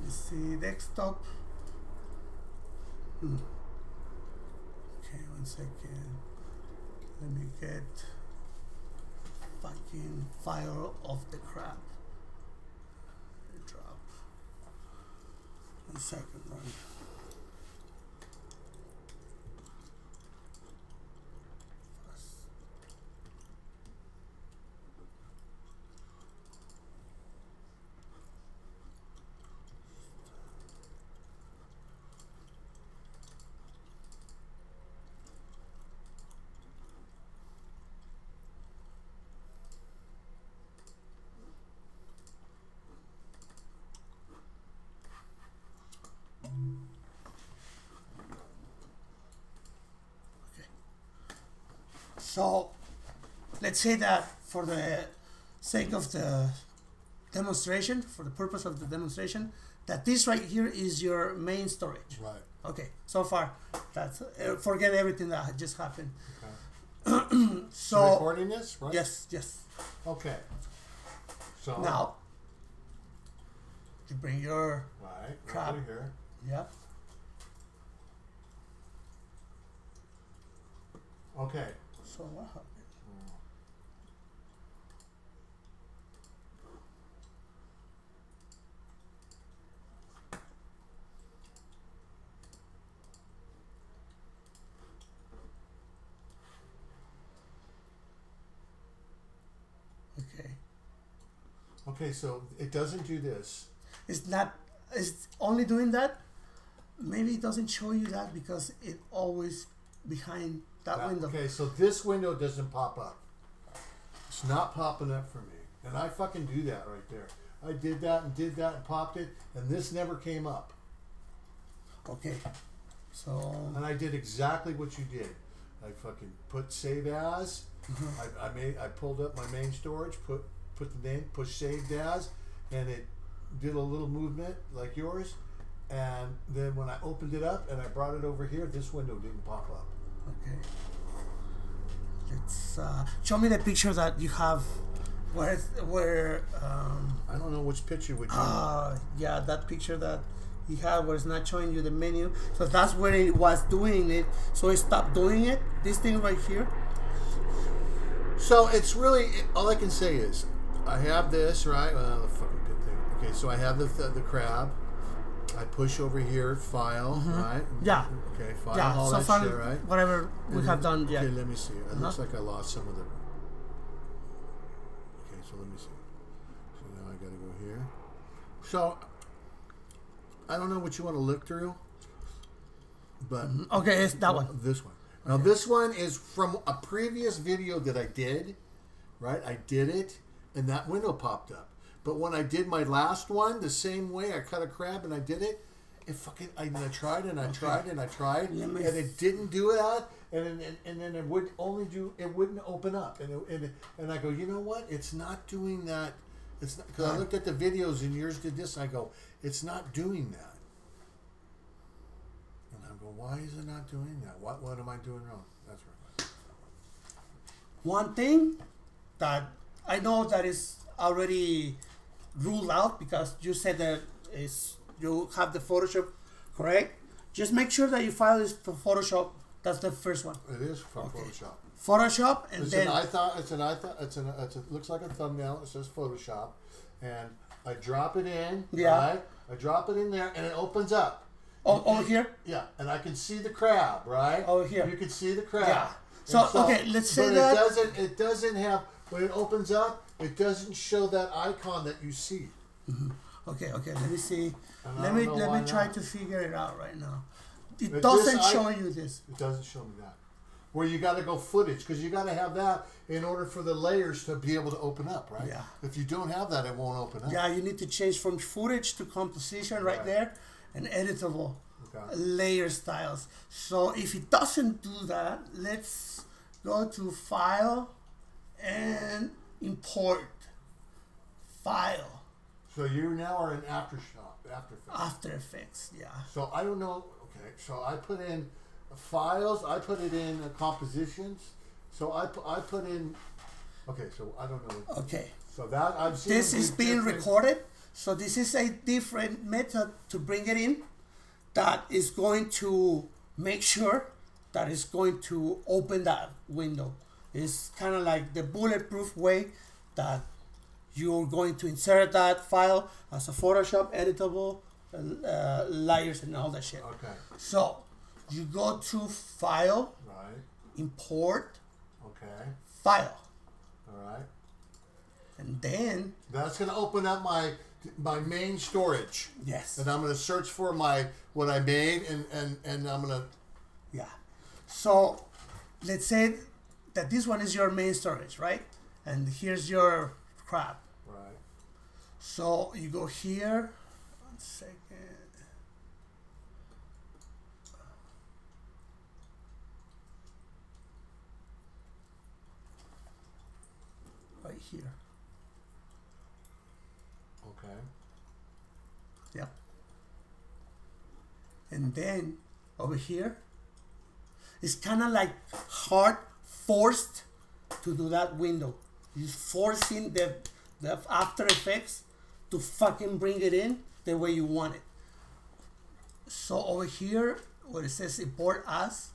me see desktop. Okay, 1 second. Let me get fucking file of the crap. Drop. 1 second, right? So let's say that for the sake of the demonstration, for the purpose of the demonstration, that this right here is your main storage. Right. Okay, so far, that's forget everything that just happened. Okay. So you're recording this, right? Yes, yes. Okay. So now you bring your crap right here. Yep. Okay. So what happened? Okay. Okay, so it doesn't do this. It's not. It's only doing that. Maybe it doesn't show you that because it always behind that window. Okay, so this window doesn't pop up. It's not popping up for me. And I fucking do that right there. I did that and popped it, and this never came up. Okay. So. And I did exactly what you did. I fucking put save as. I pulled up my main storage, put the name, push saved as, and it did a little movement like yours. And then when I opened it up and I brought it over here, this window didn't pop up. Okay. Let's show me the picture that you have. Where I don't know which picture would you. Yeah, that picture that you had where it's not showing you the menu. So that's where it was doing it. So it stopped doing it. This thing right here. So it's really all I can say is I have this right. The fucking pit thing. Okay, so I have the crab. I push over here, file, right? Yeah. Okay, file, yeah, all so that far, shit, right? Whatever we have done, yeah. Okay, let me see. It looks like I lost some of the... Okay, so let me see. So now I gotta go here. So, I don't know what you want to look through, but... Okay, it's that one. This one. Now, this one is from a previous video that I did, right? I did it, and that window popped up. But when I did my last one, the same way, I cut a crab and I did it, it fucking, I tried and I tried and I tried, and it didn't do that, and then it would only do, it wouldn't open up, and I go, you know what? It's not doing that. It's not, because I looked at the videos and yours did this, and I go, it's not doing that. And I go, why is it not doing that? What am I doing wrong? That's right. One thing that I know that is already ruled out because you said that is you have the Photoshop, correct? Just make sure that you file this for Photoshop. That's the first one. It is from Photoshop. Photoshop, and it's then it looks like a thumbnail. It says Photoshop, and I drop it in. Yeah. Right? I drop it in there, and it opens up. Oh, over here. Yeah, and I can see the crab. Right. Over here. You can see the crab. Yeah. So okay, let's say that it doesn't have when it opens up. It doesn't show that icon that you see. Okay. Let me see. Let me try to figure it out right now. It doesn't show you this. It doesn't show me that. Where you got to go footage because you got to have that in order for the layers to be able to open up, right? Yeah. If you don't have that, it won't open up. Yeah, you need to change from footage to composition right there, and editable layer styles. So if it doesn't do that, let's go to File and Import File. So you now are in After Effects, yeah. So I don't know. Okay, so I put in files. I put it in compositions. So I put in. Okay, so I don't know. Okay. So that I've seen. This is being recorded. So this is a different method to bring it in that is going to make sure that it's going to open that window. It's kind of like the bulletproof way that you're going to insert that file as a Photoshop editable, layers and all that shit. Okay. So you go to File, Right. Import, Okay. File, All right. and then That's going to open up my main storage. yes, And I'm going to search for what I made, and I'm going to. yeah. So let's say that this one is your main storage, right? And here's your crap. Right. So you go here. 1 second. Right here. Okay. Yep. And then over here, it's kind of like hard forced to do that window. You're forcing the After Effects to fucking bring it in the way you want it. So over here, where it says import as,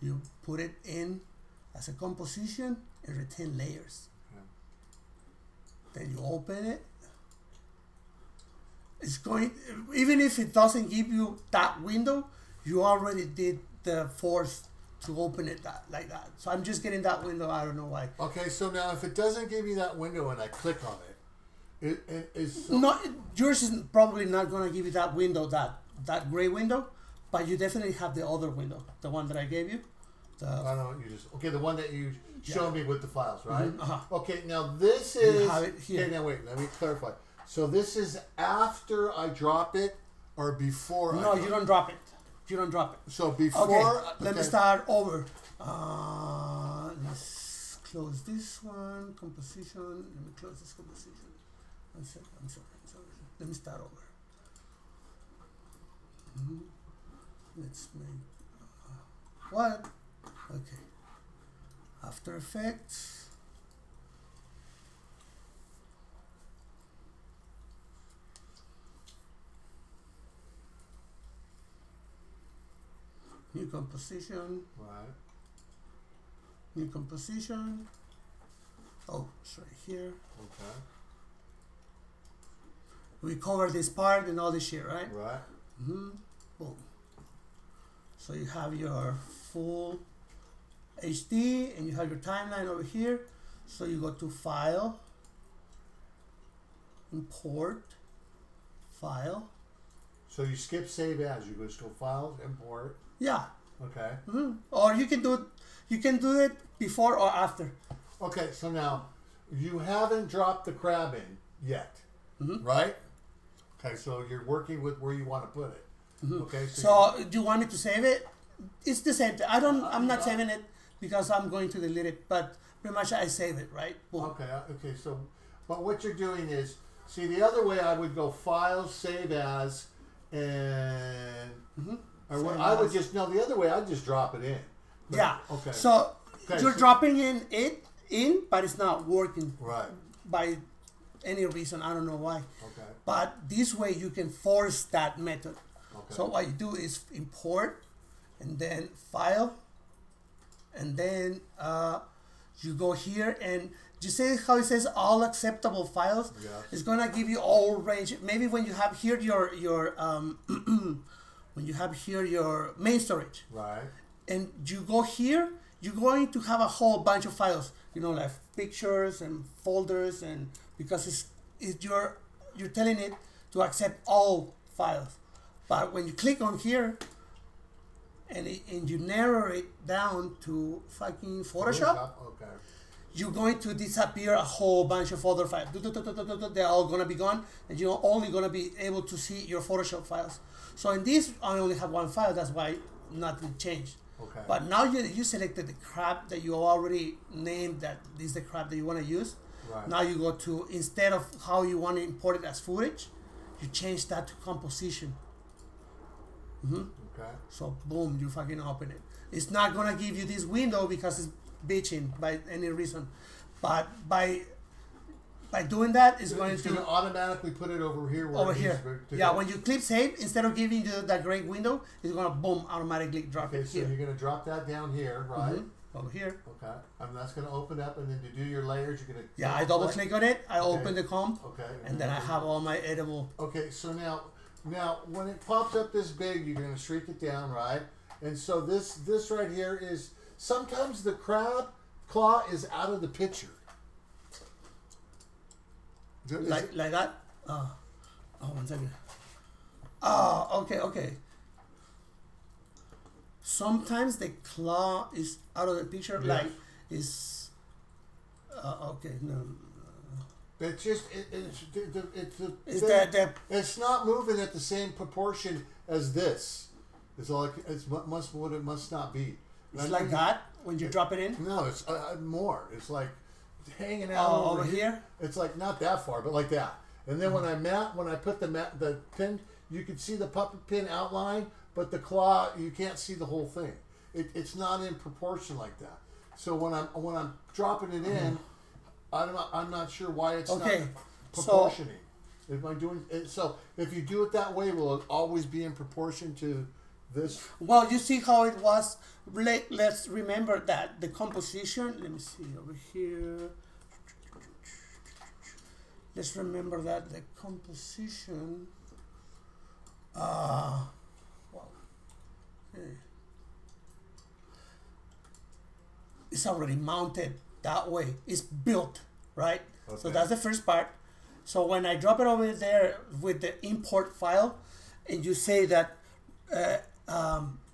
you put it in as a composition and retain layers. Okay. Then you open it. It's going, even if it doesn't give you that window, you already did the force to open it like that. So I'm just getting that window. I don't know why. Okay, so now if it doesn't give me that window and I click on it, it is No, yours is probably not gonna give you that window, that gray window, but you definitely have the other window, the one that I gave you. I don't know. The one that you showed me with the files, right? Mm-hmm, uh-huh. Okay, now this is. You have it here. Okay, now wait. Let me clarify. So this is after I drop it, or before? No, you don't drop it. You don't drop it. So before. Okay, let me start over. Let's close this one. Composition. Let me close this composition. I'm sorry. Let me start over. Let's make what? Okay. After Effects. New composition. Right. New composition. Oh, it's right here. Okay. We cover this part and all this shit, right? Right. Boom. So you have your full HD and you have your timeline over here. So you go to File, Import, File. So you skip Save As. You just go Files, Import. Yeah. Okay. Or you can do it before or after. Okay, so now you haven't dropped the crab in yet, right? Okay, so you're working with where you want to put it. Okay. So do you want me to save it? It's the same thing. I'm not saving it because I'm going to delete it, but pretty much I save it, right? Boom. Okay. Okay. So, but what you're doing is, see, the other way I would go File, Save As, and or what I would just the other way I'd just drop it in. But, Yeah. Okay. So you're dropping in, but it's not working. Right. By any reason, I don't know why. Okay. But this way you can force that method. Okay. So what you do is import, and then File, and then you go here and you say how it says all acceptable files. Yes. It's gonna give you all range. Maybe when you have here your when you have here your main storage, Right. and you go here, you're going to have a whole bunch of files. You know, like pictures and folders, and because you're telling it to accept all files. But when you click on here and you narrow it down to fucking Photoshop, Okay. you're going to disappear a whole bunch of other files. They're all gonna be gone, and you're only gonna be able to see your Photoshop files. So in this, I only have one file. That's why nothing changed. Okay. But now you selected the crap that you already named that this is the crap that you want to use. Right. Now you go to, instead of how you want to import it as footage, you change that to composition. Okay. So boom, you fucking open it. It's not gonna give you this window because it's bitching by any reason, but by by doing that, it's going to automatically put it over here. Over here. Yeah, when you click save, instead of giving you that gray window, it's going to boom, automatically drop it here. Okay, so you're going to drop that down here, right? Over here. Okay, and that's going to open up, and then to do your layers, you're going to... Yeah, I double click on it, I open the comp, and then I have all my editable... Okay, so now when it pops up this big, you're going to shrink it down, right? And so this right here is... Sometimes the crab claw is out of the picture. Like that? Oh, 1 second. Oh, okay. Sometimes the claw is out of the picture, like is okay. No. It's just it's not moving at the same proportion as this. It's like what it must not be. It's like that when you drop it in. No, it's more. It's like hanging out over here. It's like not that far, but like that. And then when I put the pin, you can see the puppet pin outline, but the claw you can't see the whole thing. It's not in proportion like that. So when I'm dropping it in, I'm not sure why it's not proportioning. So if you do it that way, will it always be in proportion to this? Well, you see how it was. Let's remember that the composition. Let me see over here. Let's remember that the composition. Well, okay. It's already mounted that way. It's built, right? Okay. So that's the first part. So when I drop it over there with the import file, and you say that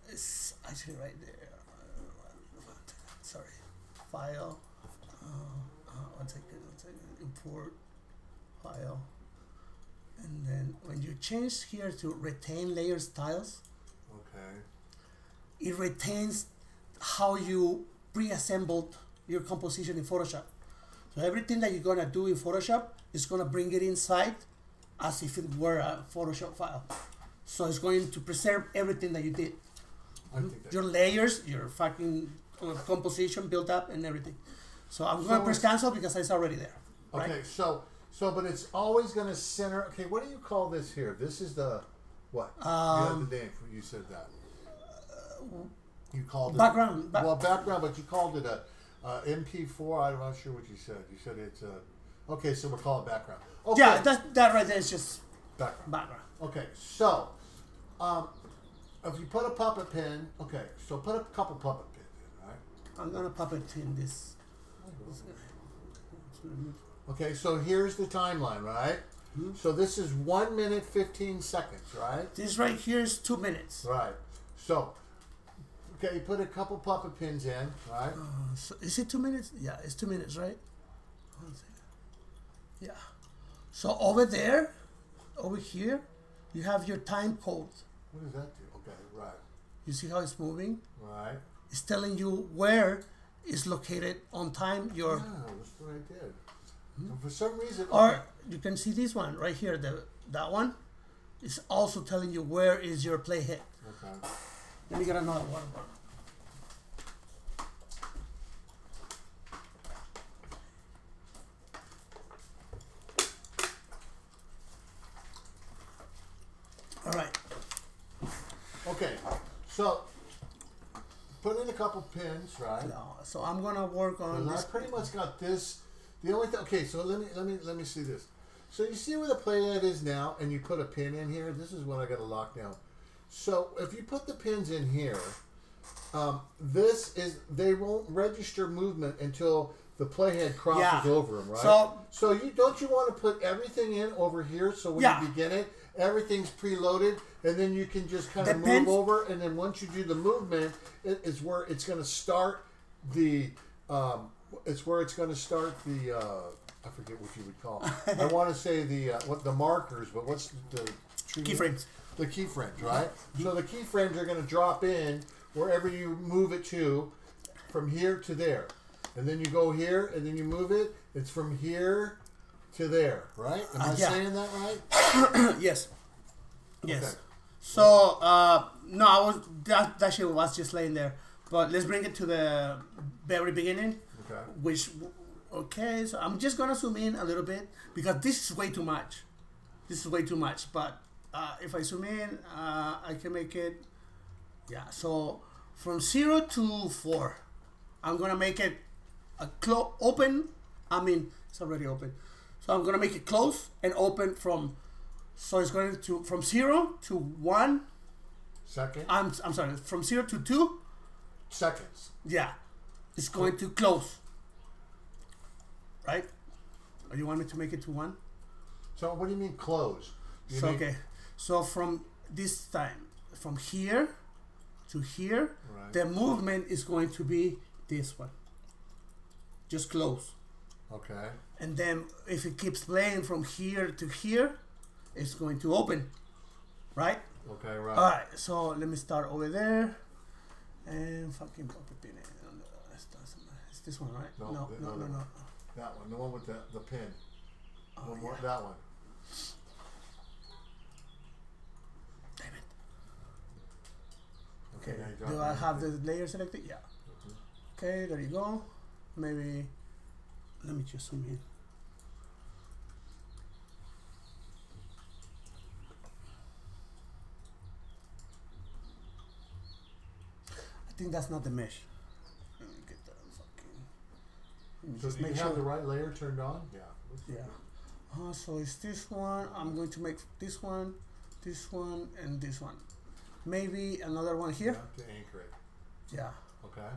it's actually right there. Sorry, file. One second. Import file, and then when you change here to retain layer styles, it retains how you pre-assembled your composition in Photoshop. So everything that you're gonna do in Photoshop is gonna bring it inside as if it were a Photoshop file. So it's going to preserve everything that you did. Your layers, your fucking composition built up and everything. So I'm going to press cancel because it's already there. Right? Okay, so but it's always going to center. Okay, what do you call this here? This is the what? You have the name. You said that. You called it background. Background, but you called it a MP4. I'm not sure what you said. You said it's okay. So we'll call it background. Okay. Yeah, that right there is just background. Okay, so if you put a puppet pin, so put a couple puppet pins in, right? I'm gonna puppet pin this. Okay, so here's the timeline, right? So this is 1 minute 15 seconds, right? This right here is 2 minutes. Right. So, okay, you put a couple puppet pins in, right? So is it 2 minutes? Yeah, it's 2 minutes, right? Yeah. So over there, over here, you have your time code. What does that do? Okay, right. You see how it's moving? Right. It's telling you where is located on time your... Yeah, that's what I did. So for some reason... Or you can see this one right here, that one is also telling you where is your playhead. Okay. Let me get another one. All right. Okay, so put in a couple pins, right? No, so I'm gonna work on this. I pretty much got this. The only thing, okay, so let me see this. So you see where the playhead is now, and you put a pin in here. This is what I got to lock down. So if you put the pins in here, they won't register movement until the playhead crosses over them, right? So you want to put everything in over here, so when you begin it, everything's preloaded, and then you can just kind of move over, and then once you do the movement, it is where it's going to start the. I forget what you would call it. I want to say the markers, but what's the keyframes? The keyframes, right? So the keyframes are going to drop in wherever you move it to, from here to there, and then you go here, and then you move it. It's from here to there, right? Am I saying that right? Yes. Yes. Okay. So no, I was that shit was just laying there. But let's bring it to the very beginning, which Okay, so I'm just gonna zoom in a little bit because this is way too much. This is way too much, but if I zoom in, I can make it, yeah, so from 0 to 4, I'm gonna make it a open, I mean, it's already open. So I'm gonna make it close and open from, so it's going to, from 0 to 1. Second. I'm sorry, from 0 to 2. Seconds. Yeah, it's going to close. Right? Or you want me to make it to 1? So what do you mean close? So, okay, so from this time, from here to here, right, the movement is going to be this one. Just close. Okay. And then if it keeps playing from here to here, it's going to open. Right? Okay, right. Alright, so let me start over there. And fucking pop it in. It's this one, right? No. That one, the one with the pin. Oh, more, that one. Damn it. Okay, do I have the layer selected? Yeah. Okay, there you go. Maybe, let me just zoom in. I think that's not the mesh. Let me get that fucking. So do you have the right layer turned on? Yeah. Yeah. So it's this one. I'm going to make this one, and this one. Maybe another one here. Yeah, to anchor it. Yeah. Okay.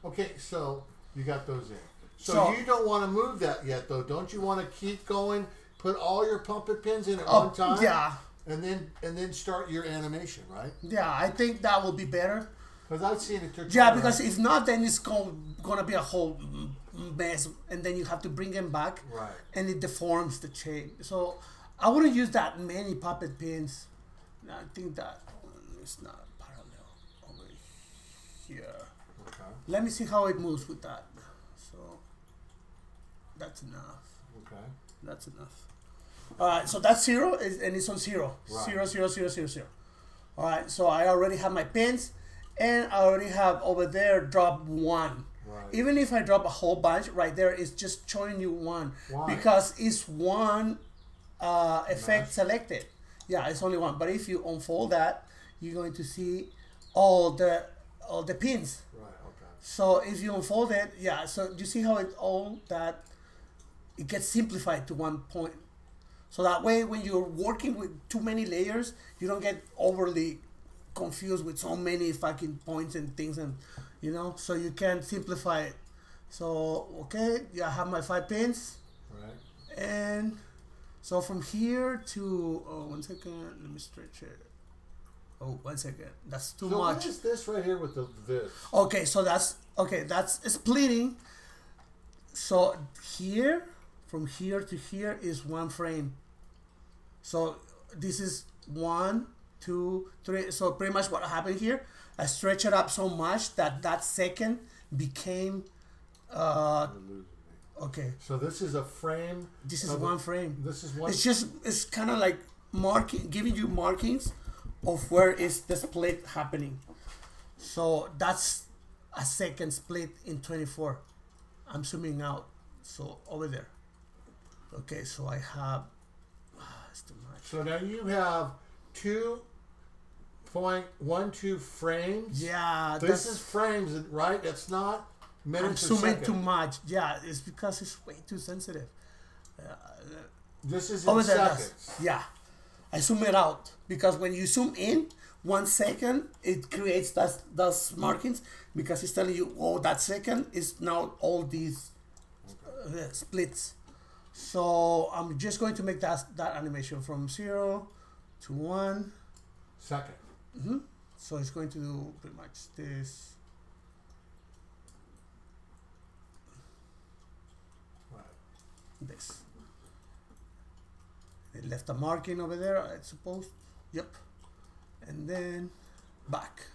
Okay, so you got those in. So you don't want to move that yet, though. Don't you want to keep going? Put all your puppet pins in at one time. Yeah. And then start your animation, right? Yeah, I think that will be better. Because I've seen it. Yeah, because if not, then it's gonna be a whole mess, and then you have to bring them back, right? And it deforms the shape. So I wouldn't use that many puppet pins. I think that it's not parallel over here. Okay. Let me see how it moves with that. So that's enough. Okay. That's enough. All right, so that's 0, and it's on 0. Right. 0, 0, 0, 0, 0. All right, so I already have my pins, and I already have over there drop 1. Right. Even if I drop a whole bunch right there, it's just showing you 1. Why? Because it's one effect selected. Yeah, it's only 1. But if you unfold that, you're going to see all the pins. Right. Okay. So if you unfold it, yeah. So you see how it gets simplified to one point. So that way, when you're working with too many layers, you don't get overly confused with so many fucking points and things, and so you can simplify it. So okay, yeah, I have my 5 pins. Right. And so from here to 1 second, let me stretch it. Oh, 1 second, that's too much. What is this right here with this? Okay, so that's splitting. So here, from here to here is 1 frame. So this is 1, 2, 3. So pretty much what happened here, I stretch it up so much that second became okay. So this is a frame. This is 1 frame. This is 1. It's kind of like giving you markings of where is the split happening. So that's a second split in 24. I'm zooming out. So over there. Okay, so I have. It's too much. So now you have 2.12 frames. Yeah, this is frames, right? It's not minutes. I'm zooming too much. Yeah, it's because it's way too sensitive. This is in seconds. Yeah, I zoom it out because when you zoom in 1 second, it creates those markings because it's telling you, oh, that second is now all these splits. So I'm just going to make that animation from 0 to 1 second. So it's going to do pretty much this. Right. This. It left a marking over there, I suppose. Yep. And then back.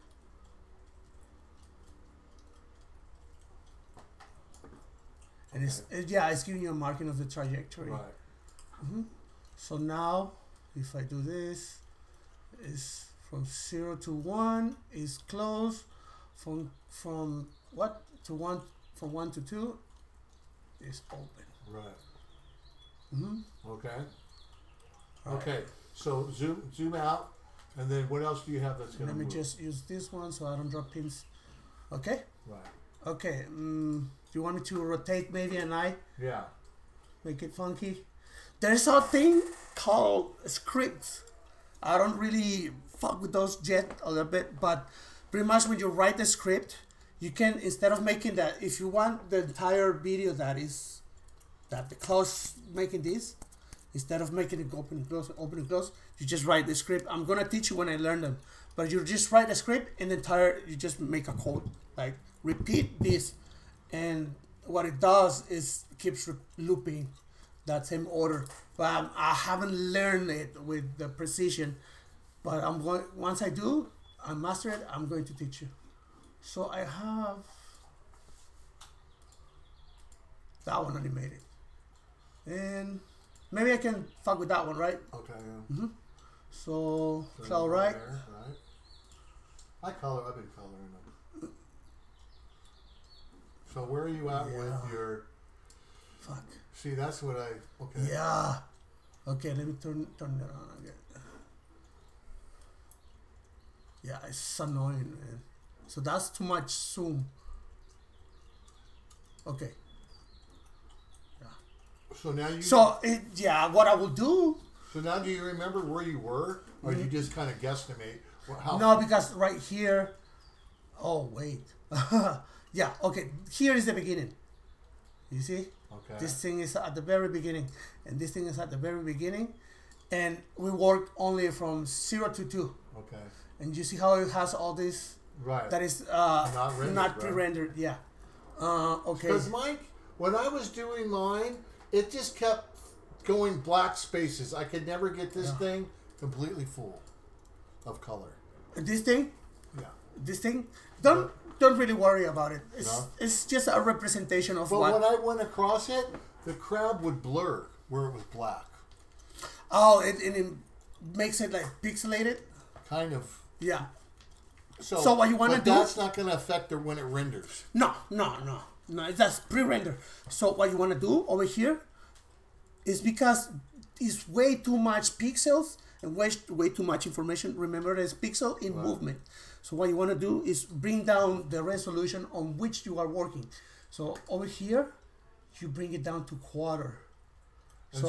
And it's giving you a marking of the trajectory. Right. So now, if I do this, is from 0 to 1 is close. From what to 1, from 1 to 2 is open. Right. Mm-hmm. Okay. Right. Okay. So zoom out, and then what else do you have that's going to move? Let me just use this one so I don't drop pins. Okay. Right. Okay. Do you want me to rotate maybe an eye? Yeah. Make it funky. There's a thing called scripts. I don't really fuck with those yet a little bit, but pretty much when you write the script, you can, instead of making that, if you want the entire video that the close making this, instead of making it open and close, you just write the script. I'm gonna teach you when I learn them, but you just write the script and you just make a code, like repeat this, and what it does is keeps looping that same order. But I haven't learned it with the precision, but I'm going, once I do, I master it, I'm going to teach you. So I have that one animated, and maybe I can fuck with that one, right? Okay. Yeah. So cloud right. I've been coloring them. So where are you at with your? Fuck. See, that's what I. Okay. Yeah. Okay, let me turn it on again. Yeah, it's annoying, man. So that's too much zoom. Okay. Yeah. So now you. So what I will do. So now, do you remember where you were, or you just kind of guesstimate? How? No, because right here. Oh wait. Yeah. Okay. Here is the beginning. You see? Okay. This thing is at the very beginning, and this thing is at the very beginning, and we work only from 0 to 2. Okay. And you see how it has all this. Right. That is not pre-rendered. Yeah. Okay. Because Mike, when I was doing mine, it just kept going black spaces. I could never get this thing completely full of color. This thing. Yeah. This thing. Don't really worry about it. It's just a representation of what. But when I went across it, the crowd would blur where it was black. Oh, it makes it like pixelated. Kind of. Yeah. So what you want to do? That's not going to affect it when it renders. No. That's pre-render. So what you want to do over here is, because it's way too much pixels and way too much information. Remember, there's pixel in movement. So what you want to do is bring down the resolution on which you are working. So over here, you bring it down to quarter. And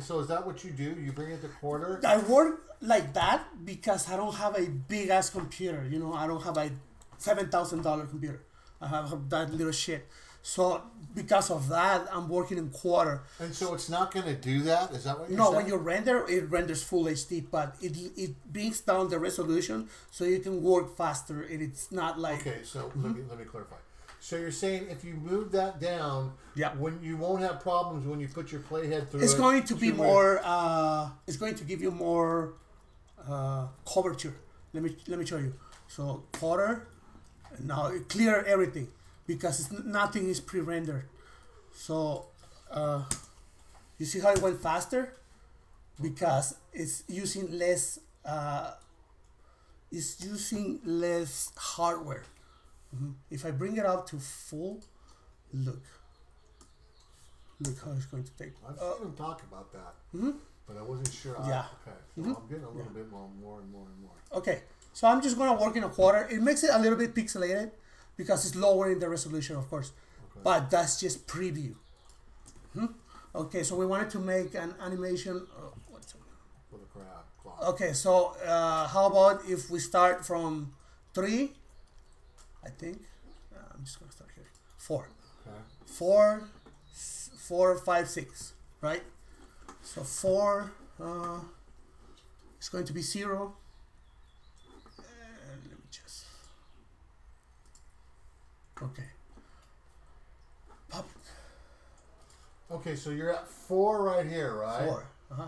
so is that what you do? You bring it to quarter? I work like that because I don't have a big ass computer. You know, I don't have a $7,000 computer. I have that little shit. So because of that, I'm working in quarter. And so it's not going to do that? Is that what you're saying? No, when you render, it renders full HD, but it brings down the resolution so you can work faster, and it's not like... Okay, so let me clarify. So you're saying if you move that down, when you won't have problems when you put your playhead through it's going to be more... it's going to give you more coverture. Let me show you. So quarter, now it clear everything, because nothing is pre-rendered. So you see how it went faster? Because it's using less hardware. If I bring it up to full, look how it's going to take. I've seen him talk about that, but I wasn't sure. Yeah. Okay, so I'm getting a little bit more and more. Okay, so I'm just going to work in a quarter. It makes it a little bit pixelated because it's lowering the resolution, of course. Okay. But that's just preview. Okay, so we wanted to make an animation. For the crowd. Okay, so how about if we start from 3? I think I'm just gonna start here. 4. Okay. 4, 5, 6. Right. So 4. It's going to be 0. And let me just. Okay. Pop. Okay, so you're at 4 right here, right? 4.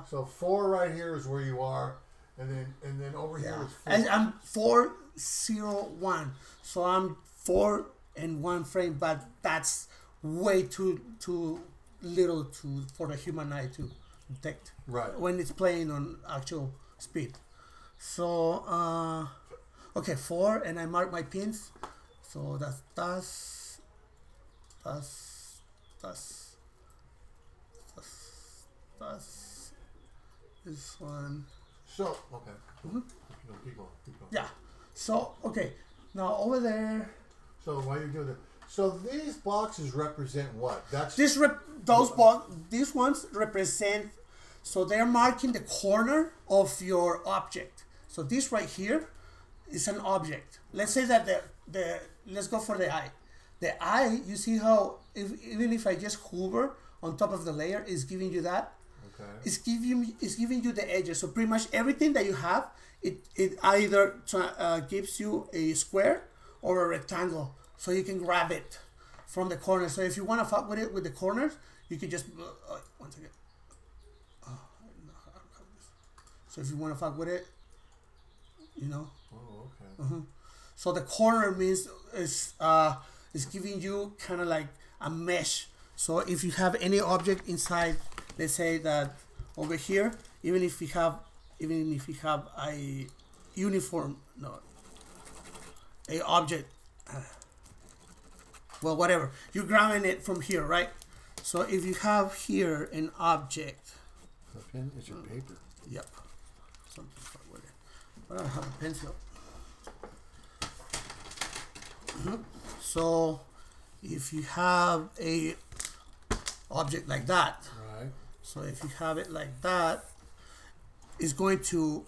So 4 right here is where you are, and then over here is 4. And I'm 4, 0, 1. So I'm 4 and 1 frame, but that's way too little for the human eye to detect. Right. When it's playing on actual speed. So okay, 4, and I mark my pins. So that's that's this one. So okay. Keep going. Yeah. So okay. Now over there. So while you're doing that, so these boxes represent what? That's these ones represent. So they're marking the corner of your object. So this right here is an object. Let's say that let's go for the eye. The eye, you see how even if I just hover on top of the layer, is giving you that. Okay. It's giving you the edges. So pretty much everything that you have, it either gives you a square or a rectangle, so you can grab it from the corner. So if you want to fuck with it with the corners, you can just one second. So if you want to fuck with it, you know. Oh, okay. So the corner means is giving you kind of like a mesh. So if you have any object inside, let's say that over here, even if you have a uniform, no, a object, well, whatever, you're grabbing it from here, right? So if you have here an object, The pen is your paper. yep, something fuck with it. But I don't have a pencil. So if you have a object like that, Right. so if you have it like that, it's going to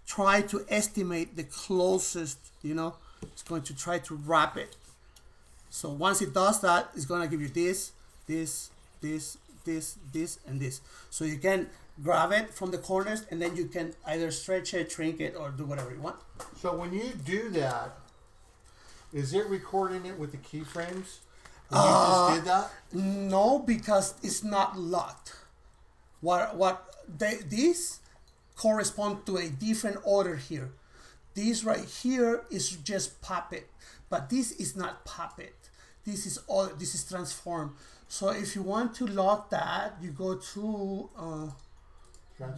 try to estimate the closest, you know, it's going to try to wrap it. So once it does that, it's going to give you this, and this. So you can grab it from the corners, and then you can either stretch it, shrink it, or do whatever you want. So when you do that, is it recording it with the keyframes? When you just did that? No, because it's not locked. These correspond to a different order here. This right here is just puppet, but this is not puppet. This is transform. So if you want to lock that, you go to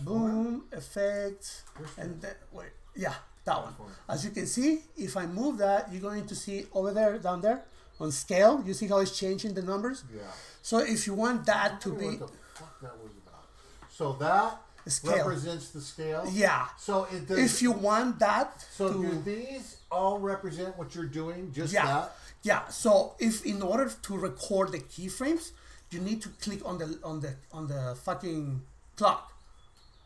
boom, effects, and then wait, yeah, that one. As you can see, if I move that, you're going to see over there, down there, on scale. You see how it's changing the numbers? Yeah. So if you want that to be, What the fuck that was about? So that scale represents the scale. Yeah. So it does, if you want that, so do these all represent what you're doing? Just yeah, that? yeah. So if in order to record the keyframes, you need to click on the fucking clock,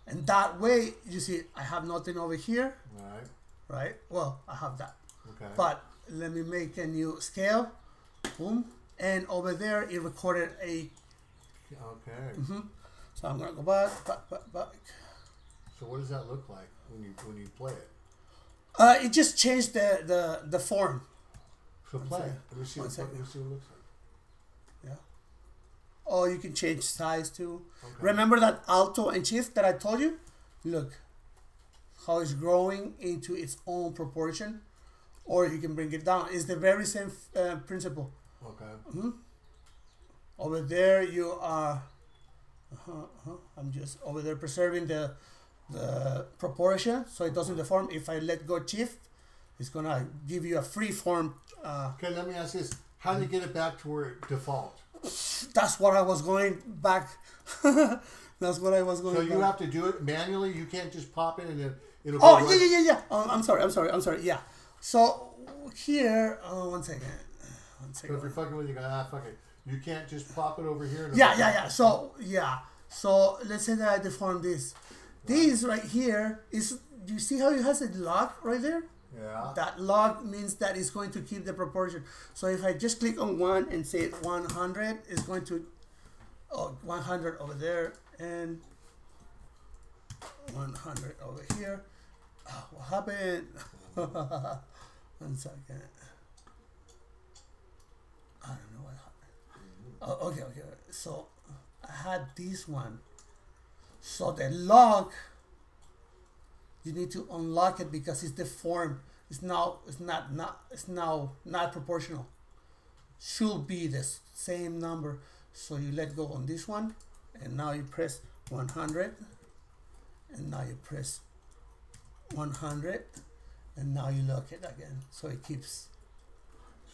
and that way you see I have nothing over here. Right. Right. Well, I have that. Okay. But let me make a new scale. Boom. And over there it recorded a. Okay. So I'm gonna go back. So what does that look like when you play it? It just changed the form. So play it. Let me see what it second. looks like. Yeah. Oh, you can change size too. Okay. Remember that alto and shift that I told you? Look how it's growing into its own proportion, or you can bring it down. It's the very same principle. Okay. Over there you are. I'm just over there preserving the proportion so it doesn't deform. If I let go shift, it's gonna give you a free form. Okay, let me ask this: how do you get it back to where it default? That's what I was going back. That's what I was going. So you back. have to do it manually. You can't just pop it and it'll. Oh go right. yeah. I'm sorry. Yeah. So here, one second. So if you're fucking with you, go fuck it. You can't just pop it over here. And Yeah. So let's say that I deform this. This right here is. Do you see how it has a lock right there? Yeah. That log means that it's going to keep the proportion. So if I just click on one and say 100, it's going to 100 over there and 100 over here. Oh, what happened? 1 second. I don't know what happened. Oh, okay. So I had this one. So the log, you need to unlock it because it's deformed. It's now not proportional. Should be the same number. So you let go on this one, and now you press 100, and now you press 100, and now you lock it again. So it keeps.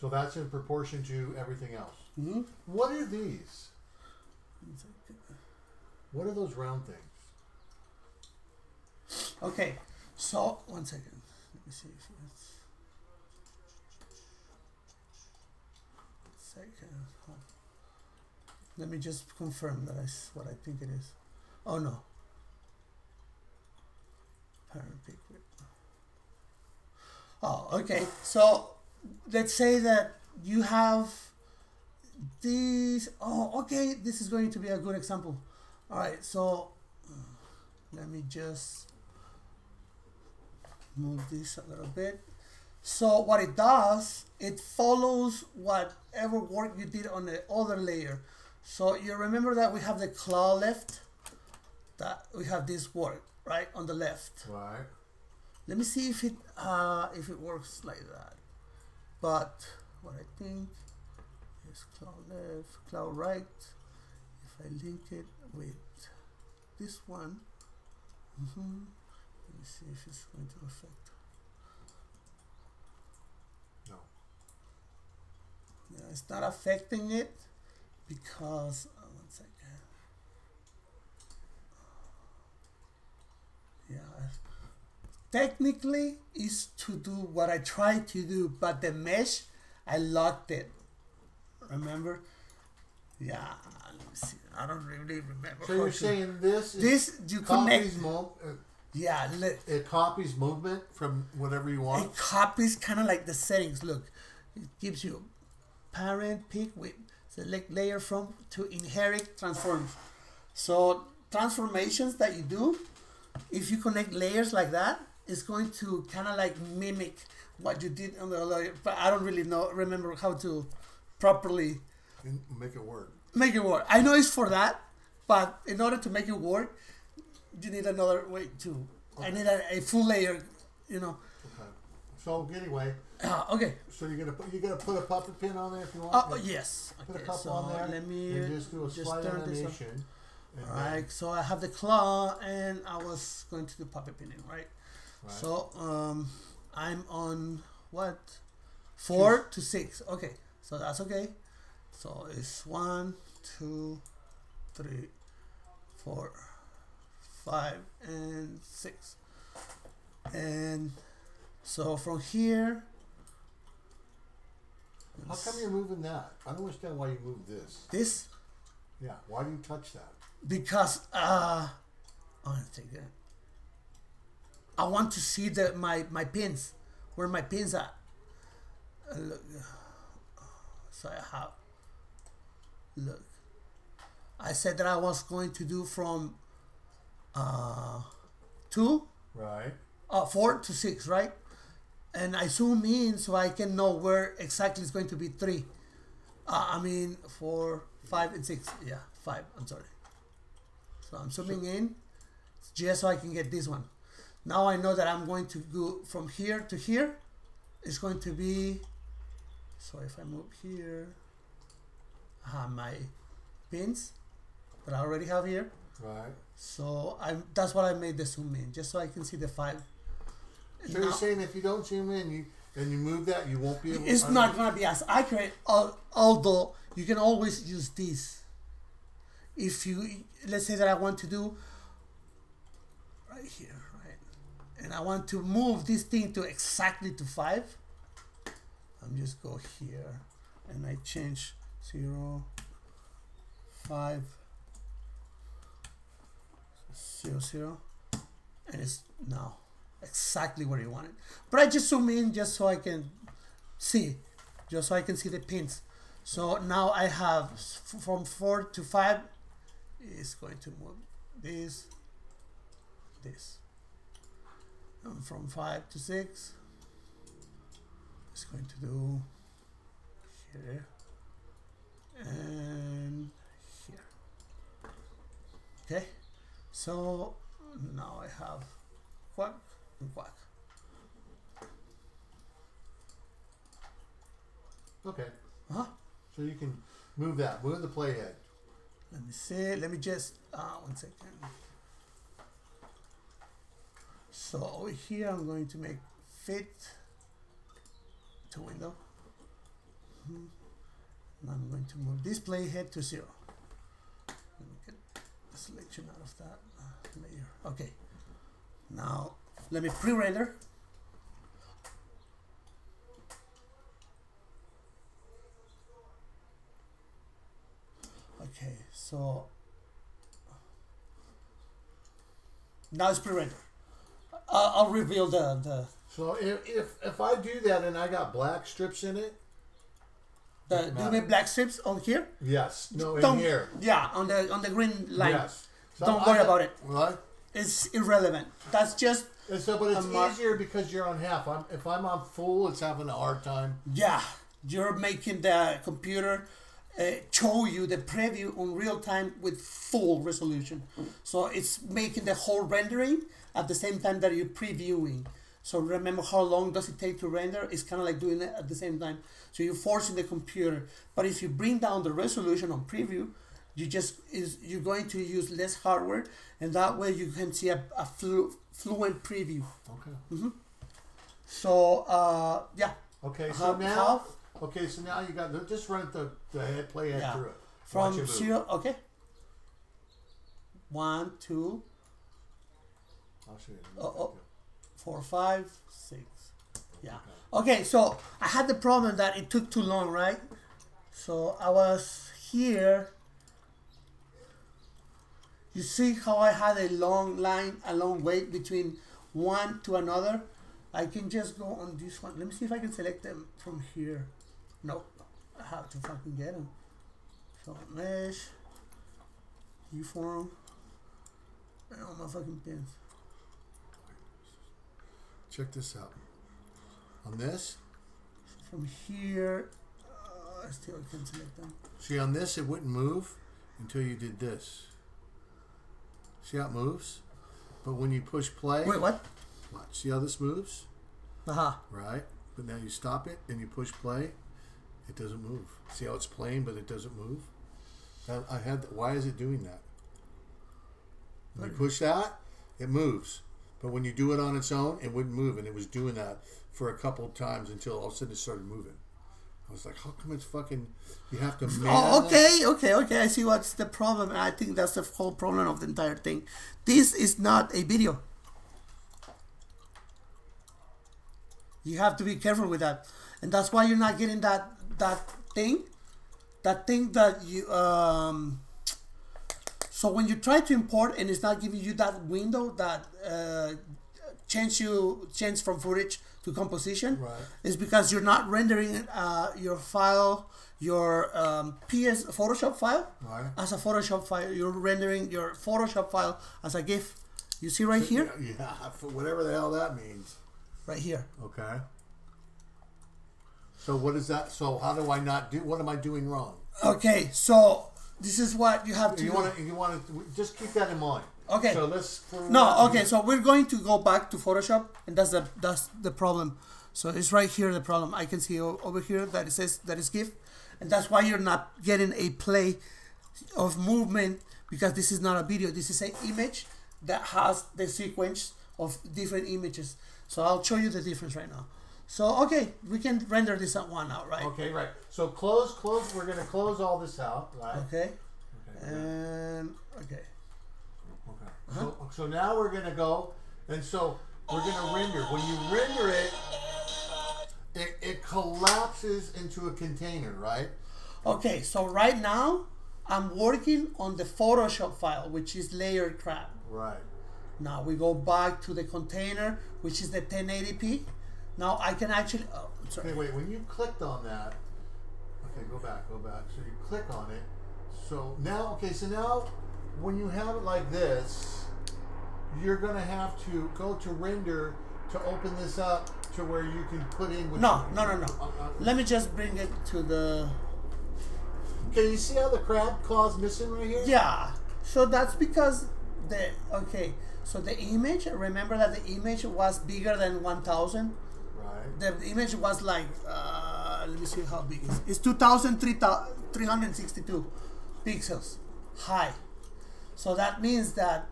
So that's in proportion to everything else. Mm-hmm. What are these? What are those round things? Okay, so 1 second. Let me see if it's... Second. Let me just confirm that is what I think it is. Oh no. Parent pick with. Oh, okay. So let's say that you have these. Oh, okay. This is going to be a good example. All right. So let me just move this a little bit. So what it does, it follows whatever work you did on the other layer. So you remember that we have the claw left, that we have this work right on the left. Right. Let me see if it works like that. But what I think is claw left, claw right. If I link it with this one, let me see if it's going to affect. No. Yeah, it's not affecting it because 1 second. Yeah, technically is to do what I tried to do, but the mesh, I locked it. Remember? Yeah, let me see. I don't really remember. So you're saying this you copies connect. it copies movement from whatever you want. It copies kind of like the settings. Look, it gives you parent pick with select layer from to inherit transforms. So transformations that you do, if you connect layers like that, it's going to kind of like mimic what you did on the other. But I don't really remember how to properly make it work. Make it work. I know it's for that, but in order to make it work, you need another way to. Okay. I need a full layer, you know. Okay. So anyway. Okay. So you're gonna put a puppet pin on there if you want. Oh yes. Put Okay. a couple on there. Let me and just do a slide animation. All right. So I have the claw, and I was going to do puppet pinning, right? So I'm on what? 4 to 6. Okay. So that's okay. So it's 1, 2, 3, 4, 5, and 6. And so from here. How come you're moving that? I don't understand why you moved this. This? Yeah. Why do you touch that? Because I want to take that. I want to see my pins, where my pins are. Look. So I have. Look, I said that I was going to do from 2, right? 4 to 6, right? And I zoom in so I can know where exactly it's going to be 3. I mean 4, 5, and 6. Yeah, 5. I'm sorry. So I'm zooming in just so I can get this one. Now I know that I'm going to go from here to here. It's going to be. So if I move here. I have my pins that I already have here. Right. So that's what I made the zoom in, just so I can see the 5. So you're saying if you don't zoom in and you move that, you won't be able to... It's not going to be as accurate, although you can always use this. If you, let's say that I want to do right here, right? And I want to move this thing to exactly to 5. I'm just go here and I change 0, 5, 0, 0, and it's now exactly where you want it. But I just zoom in just so I can see, the pins. So now I have from 4 to 5 is going to move this, and from 5 to 6 it's going to do here and here. Okay, so now I have quack and quack. Okay. So you can move that. Move the playhead. Let me see. Let me just 1 second. So over here I'm going to make fit to window. And I'm going to move this playhead to 0. Let me get the selection out of that layer. Okay. Now let me pre-render. Okay, so now it's pre-render. I'll reveal the. So if I do that and I got black strips in it. Do you mean black strips on here? Yes. No, Don't, in here. Yeah, on the green line. Yes. So Don't worry about it. What? It's irrelevant. That's just. And so, but it's easier because you're on half. If I'm on full, it's having a hard time. Yeah, you're making the computer show you the preview on real time with full resolution. So it's making the whole rendering at the same time that you're previewing. So remember how long does it take to render? It's kind of like doing it at the same time. So you're forcing the computer. But if you bring down the resolution on preview, you're going to use less hardware, and that way you can see a fluent preview. Okay. So yeah. Okay. So now. Okay, so now you got just run the head play head through it. From 0, okay. 1, 2. I'll show you. 4, 5, 6. Yeah. Okay, so I had the problem that it took too long, right? So I was here. You see how I had a long line, a long wait between one to another? I can just go on this one. Let me see if I can select them from here. No, I have to fucking get them. So mesh, U-form, and all my fucking pins. Check this out. On this, from here, I still can select them. See, on this it wouldn't move until you did this. See how it moves? But when you push play, wait, what? Watch. See how this moves? Right. But now you stop it and you push play. It doesn't move. See how it's playing, but it doesn't move. Why is it doing that? When you push that, it moves. But when you do it on its own, it wouldn't move, and it was doing that for a couple of times until all of a sudden it started moving. I was like, how come it's fucking? You have to. Okay. I see what's the problem, and I think that's the whole problem of the entire thing. This is not a video. You have to be careful with that, and that's why you're not getting that thing that you so when you try to import and it's not giving you that window that change from footage to composition, right, is because you're not rendering your file, your Photoshop file, right, as a Photoshop file. You're rendering your Photoshop file as a GIF. You see right here? Yeah, for whatever the hell that means. Right here. Okay. So what is that? So how do I not do? What am I doing wrong? Okay, so this is what you have to. You want to just keep that in mind. Okay. So let's. Okay. So we're going to go back to Photoshop, and that's the problem. So it's right here the problem. I can see over here that it says that is GIF, and that's why you're not getting a play of movement, because this is not a video. This is an image that has the sequence of different images. So I'll show you the difference right now. So, okay, we can render this at one out, right? Okay, right. So close. We're going to close all this out, right? Okay. And, okay. Okay. So now we're going to go, and so we're going to render. When you render it, it collapses into a container, right? Okay, so right now, I'm working on the Photoshop file, which is layered crap. Right. Now we go back to the container, which is the 1080p. Now I can actually. Oh, sorry. Okay, wait. When you clicked on that, okay, go back. So you click on it. So now, so now, when you have it like this, you're gonna have to go to render to open this up to where you can put in. No. Let me just bring it to the. Okay, you see how the crab claw's missing right here? Yeah. So that's because So the image. Remember that the image was bigger than 1000. Right. The image was like, let me see how big it is. It's 2,362 pixels high. So that means that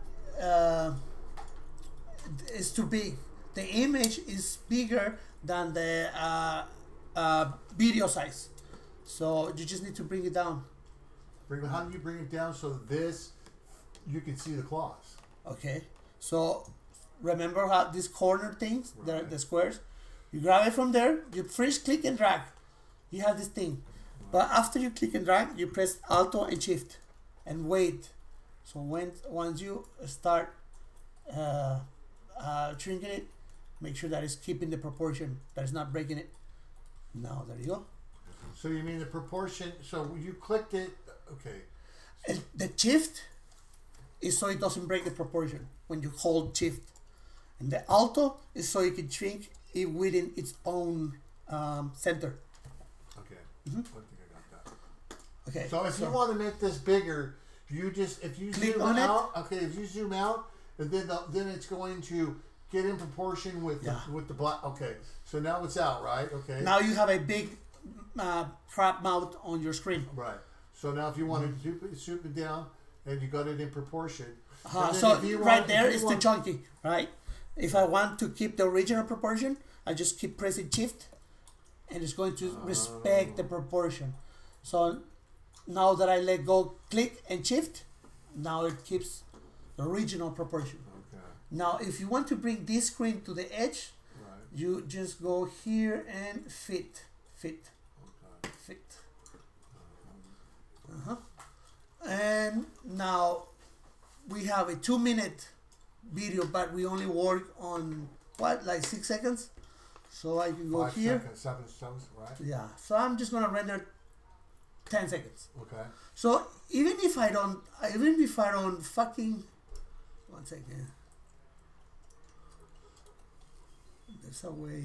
it's too big. The image is bigger than the video size. So you just need to bring it down. How do you bring it down so this you can see the claws? Okay. So remember how these corner things, the squares, you grab it from there. You first click and drag. You have this thing, but after you click and drag, you press Alt and Shift, and wait. So once you start shrinking it, make sure that it's keeping the proportion, that it's not breaking it. Now there you go. So you mean the proportion? So you clicked it. Okay. And the Shift is so it doesn't break the proportion when you hold Shift, and the Alto is so you can shrink it within its own center. Okay. I think I got that. Okay. So if you want to make this bigger, you just if you click zoom on out. Okay. If you zoom out, and then it's going to get in proportion with the black. Okay. So now it's out, right? Okay. Now you have a big crop mouth on your screen. Right. So now if you want to soup it down, and you got it in proportion. So right there is the chunky, right? If I want to keep the original proportion, I just keep pressing Shift, and it's going to respect the proportion. So now that I let go, click and Shift, now it keeps the original proportion. Okay. Now if you want to bring this screen to the edge, you just go here and fit. And now we have a 2-minute video, but we only work on what, like 6 seconds. So I can go 5 here. seconds, 7 seconds, right? Yeah. So I'm just gonna render 10 seconds. Okay. So even if I don't fucking 1 second. There's a way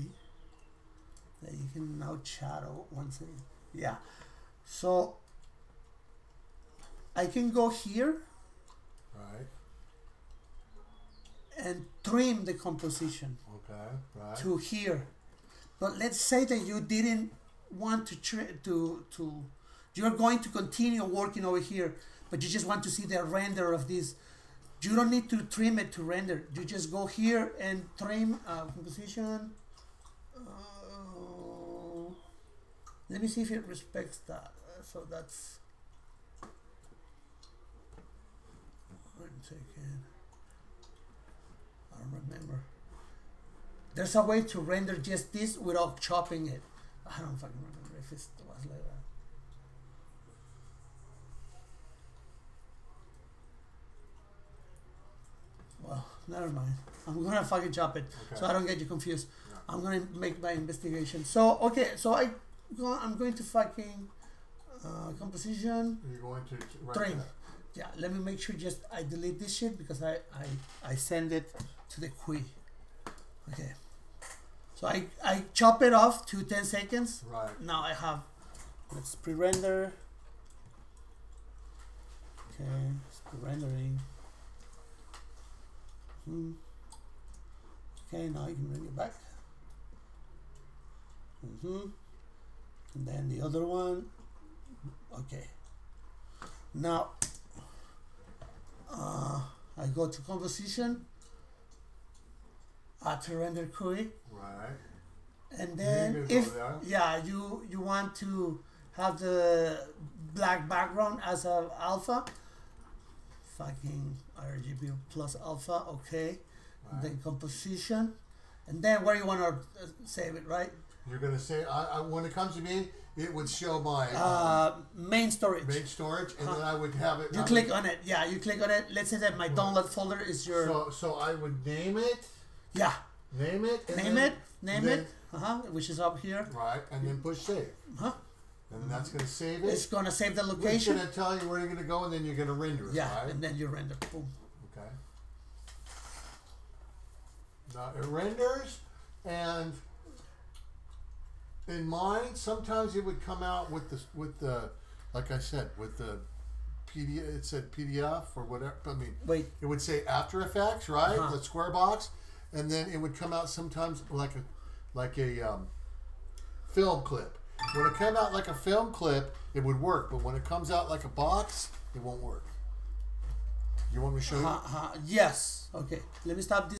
that you can now shadow 1 second. Yeah. So I can go here. Right. And trim the composition. Okay. Right. To here. But let's say that you didn't want you're going to continue working over here, but you just want to see the render of this. You don't need to trim it to render. You just go here and trim composition. Let me see if it respects that. So that's 1 second. I don't remember. There's a way to render just this without chopping it. I don't fucking remember if it was like that. Well, never mind. I'm gonna fucking chop it, so I don't get you confused. Yeah. I'm gonna make my investigation. So okay, so I'm going to fucking composition. You're going to trim. Yeah, let me make sure I delete this shit because I send it to the queue. Okay. So I chop it off to 10 seconds. Right. Now I have, let's pre-render. Okay, it's pre-rendering. Okay, now you can bring it back. And then the other one. Okay. Now I go to composition, add to render query. Right. And then if you want to have the black background as a alpha, fucking RGB plus alpha, okay. Right. Then composition, and then where you want to save it, right? You're gonna say when it comes to me, it would show my main storage. Main storage, and then I would have it. You click on it. Yeah, you click on it. Let's say that my download folder is your. So I would name it. Yeah. Name it. Name it. Which is up here. Right, and then push save. And that's going to save it. It's going to save the location. It's going to tell you where you're going to go, and then you're going to render it. Yeah, right? and then you render. Boom. Okay. Now it renders, and in mine, sometimes it would come out with the like I said, with the PDF. It said PDF or whatever. I mean, wait. It would say After Effects, right? The square box, and then it would come out sometimes like a film clip. When it came out like a film clip, it would work, but when it comes out like a box, it won't work. You want me to show you? Yes. Okay. Let me stop this.